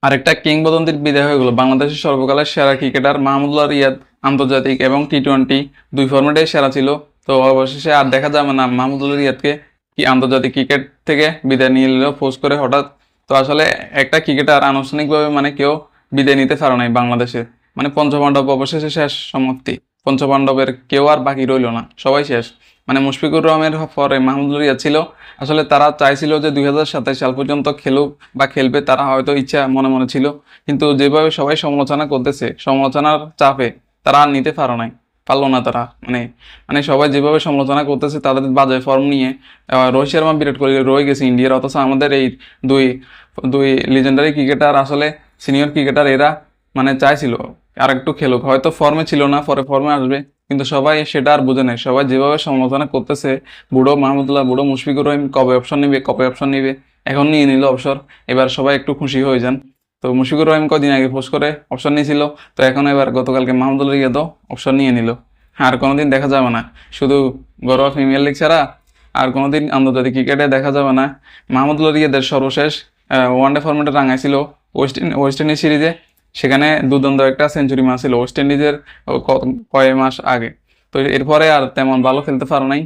আরেকটা কিংবদন্তির বিদায় হয়ে গেল। বাংলাদেশের সর্বকালের সেরা ক্রিকেটার মাহমুদুল্লাহ রিয়াদ আন্তর্জাতিক এবং টি-টোয়েন্টি দুই ফরম্যাটে সেরা ছিল। তো অবশেষে আর দেখা যাবে না মাহমুদুল্লাহ রিয়াদকে কি আন্তর্জাতিক ক্রিকেট থেকে বিদায় নিয়ে নিল পোস্ট করে হঠাৎ। তো আসলে একটা ক্রিকেটার আনুষ্ঠানিকভাবে মানে কেউ বিদায় নিতে পারে নাই বাংলাদেশে। মানে পঞ্চপাণ্ডব অবশেষে শেষ সমাপ্তি। পঞ্চপাণ্ডবের কেউ আর বাকি রইল না, সবাই শেষ। মানে মুশফিকুর রহমানের পরে মাহমুদুল্লাহ রিয়াদ ছিল। আসলে তারা চাইছিল যে 2027 সাল পর্যন্ত খেলুক বা খেলবে, তারা হয়তো ইচ্ছা মনে মনে ছিল। কিন্তু যেভাবে সবাই সমালোচনা করতেছে, সমালোচনার চাপে তারা আর নিতে পারলো না তারা। মানে মানে সবাই যেভাবে সমালোচনা করতেছে তাদের বাজে ফর্ম নিয়ে, রোহিত শর্মা বিরাট কোহলি রয়ে গেছে ইন্ডিয়ার, অথচ আমাদের এই দুই দুই লিজেন্ডারি ক্রিকেটার, আসলে সিনিয়র ক্রিকেটার, এরা মানে চাইছিল আর একটু খেলুক। হয়তো ফর্মে ছিল না, পরে ফর্মে আসবে, কিন্তু সবাই সেটা আর বুঝে নেই। সবাই যেভাবে সমালোচনা করতেছে, বুড়ো মাহমুদুল্লাহ, বুড়ো মুশফিকুর রহিম কবে অপশন নিবে, এখন নিয়ে নিল অবসর। এবার সবাই একটু খুশি হয়ে যান। তো মুশফিকুর রহিম কদিন আগে পোস্ট করে অপশন নিয়েছিল, তো এখন এবার গতকালকে মাহমুদুল্লাহ রিয়াদও অপশন নিয়ে নিল। আর কোনোদিন দেখা যাবে না, শুধু ঘরোয়া প্রিমিয়ার লিগ ছাড়া আর কোনোদিন আন্তর্জাতিক ক্রিকেটে দেখা যাবে না। মাহমুদুল্লাহ রিয়াদের সর্বশেষ ওয়ানডে ফরম্যাটে রাঙাইছিল ওয়েস্ট ইন্ডিজ সিরিজে। সেখানে দুর্দান্ত একটা সেঞ্চুরি মারছিল ওয়েস্ট ইন্ডিজের কয়েক মাস আগে। তো এরপরে আর তেমন ভালো খেলতে পারে নাই।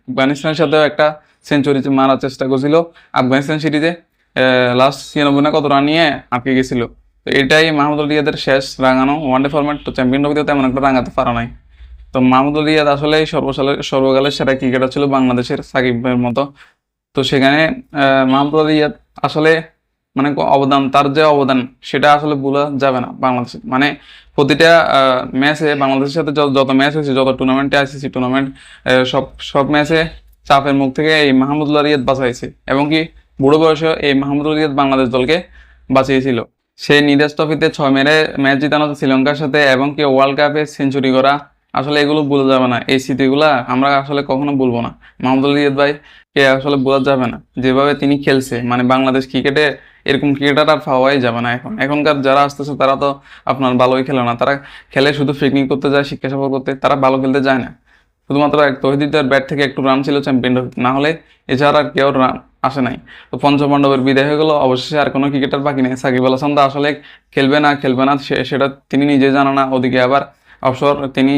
আফগানিস্তানের সাথেও একটা সেঞ্চুরি মারার চেষ্টা করছিল আফগানিস্তান সিরিজে, লাস্ট 96 না কত রান নিয়ে আটকে গেছিল। তো এটাই মাহমুদুল রিয়াদের শেষ রাঙানো ওয়ানডে ফরম্যাট। তো চ্যাম্পিয়ন ট্রফিতেও তেমন একটা রাঙাতে পারে নাই। তো মাহমুদুল রিয়াদ আসলে সর্বকালের সেরা ক্রিকেটার ছিল বাংলাদেশের সাকিবের মতো। তো সেখানে মাহমুদুল রিয়াদ আসলে মানে তার যে অবদান সেটা আসলে ভোলা যাবে না বাংলাদেশে। মানে প্রতিটা ম্যাচে বাংলাদেশের সাথে যত ম্যাচ হয়েছে, যত টুর্নামেন্টে আইসিসি টুর্নামেন্ট, সব সব ম্যাচে চাপের মুখ থেকে এই মাহমুদুল্লাহ রিয়াদ বাঁচাইছে। এবং কি বুড়ো বয়সে এই মাহমুদুল্লাহ রিয়াদ বাংলাদেশ দলকে বাঁচিয়েছিল। সেই নিদেশ ট্রফিতে 6 মেরে ম্যাচ জিতানো শ্রীলঙ্কার সাথে, এবং কি ওয়ার্ল্ড কাপে সেঞ্চুরি করা, আসলে এগুলো ভুলা যাবে না। এই স্মৃতিগুলা আমরা আসলে কখনো ভুলবো না। মাহমুদুল্লাহ রিয়াদ ভাই কে আসলে বোঝা যাবে না, যেভাবে তিনি খেলছে। মানে বাংলাদেশ ক্রিকেটে এরকম ক্রিকেটার আর পাওয়াই যাবে না। এখনকার যারা আসতেছে তারা তো আপনার ভালোই খেলে না, তারা খেলে শুধু পিকনিক করতে যায়, শিক্ষা সফর করতে, তারা ভালো খেলতে যায় না। শুধুমাত্র এক তৌহিদের ব্যাট থেকে একটু রান ছিল চ্যাম্পিয়ন ট্রফিতে, না হলে এছাড়া আর কেউ রান আসে নাই। তো পঞ্চপাণ্ডবের বিদায় হয়ে গেল, অবশেষে আর কোনো ক্রিকেটার বাকি নেই। সাকিব আল হাসান তো আসলে খেলবে না সেটা তিনি নিজে জানা না। ওদিকে আবার অবসর তিনি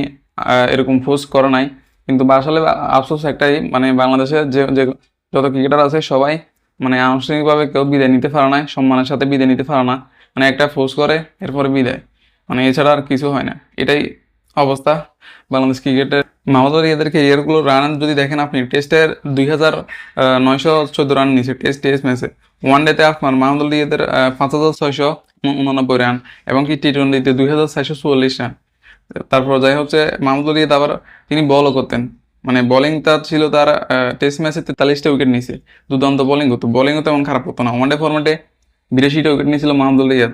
এরকম পোস্ট করে নাই। কিন্তু আসলে আফসোস একটাই, মানে বাংলাদেশের যে যে যত ক্রিকেটার আছে সবাই মানে আনুষ্ঠানিকভাবে কেউ বিদায় নিতে পারে না, সম্মানের সাথে বিদায় নিতে পারে না। মানে একটা পোস্ট করে এরপরে বিদায়, মানে এছাড়া আর কিছু হয় না। এটাই অবস্থা বাংলাদেশ ক্রিকেটের। মাহমুদুল্লাহ রিয়াদের ক্যারিয়ারগুলো রান যদি দেখেন আপনি, টেস্টের 2914 রান নিয়েছে টেস্ট ম্যাচে। ওয়ান ডেতে আপনার মাহমুদুল্লাহ রিয়াদের 5689 রান, এবং কি টি-টোয়েন্টিতে 2444 রান। তারপর যাই হচ্ছে মাহমুদুল্লাহ রিয়াদ আবার তিনি বলও করতেন। মানে বোলিংটা ছিল তার, টেস্ট ম্যাচে 43টা উইকেট নিয়েছে, দুর্দান্ত বোলিং করতো। বোলিংও তেমন খারাপ করতো না। ওয়ানডে ফরম্যাটে 82টা উইকেট নিয়েছিল মাহমুদুল্লাহ রিয়াদ।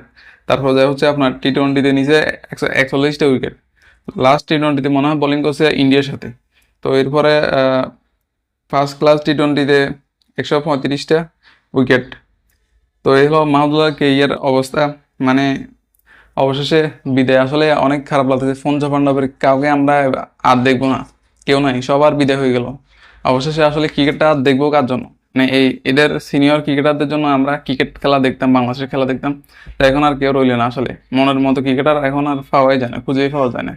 তারপর যাই হচ্ছে আপনার টি-টোয়েন্টিতে নিচে 141টা উইকেট। লাস্ট টি-টোয়েন্টিতে মনে হয় বোলিং করছে ইন্ডিয়ার সাথে। তো এরপরে ফার্স্ট ক্লাস টি-টোয়েন্টিতে 135টা উইকেট। তো এই হলো মাহমুদুল্লাহ কেরিয়ার অবস্থা। মানে অবশেষে বিদায়, আসলে অনেক খারাপ লাগতেছে। পঞ্চপাণ্ডবের কাউকে আমরা আর দেখবো না, কেউ নাই, সবার বিদায় হয়ে গেল। অবশেষে আসলে ক্রিকেটটা আর দেখবো কার জন্য? মানে এদের সিনিয়র ক্রিকেটারদের জন্য আমরা ক্রিকেট খেলা দেখতাম, বাংলাদেশের খেলা দেখতাম। তো এখন আর কেউ রইল না আসলে, মনের মতো ক্রিকেটার এখন আর পাওয়াই যায় না, খুঁজেই পাওয়া যায় না।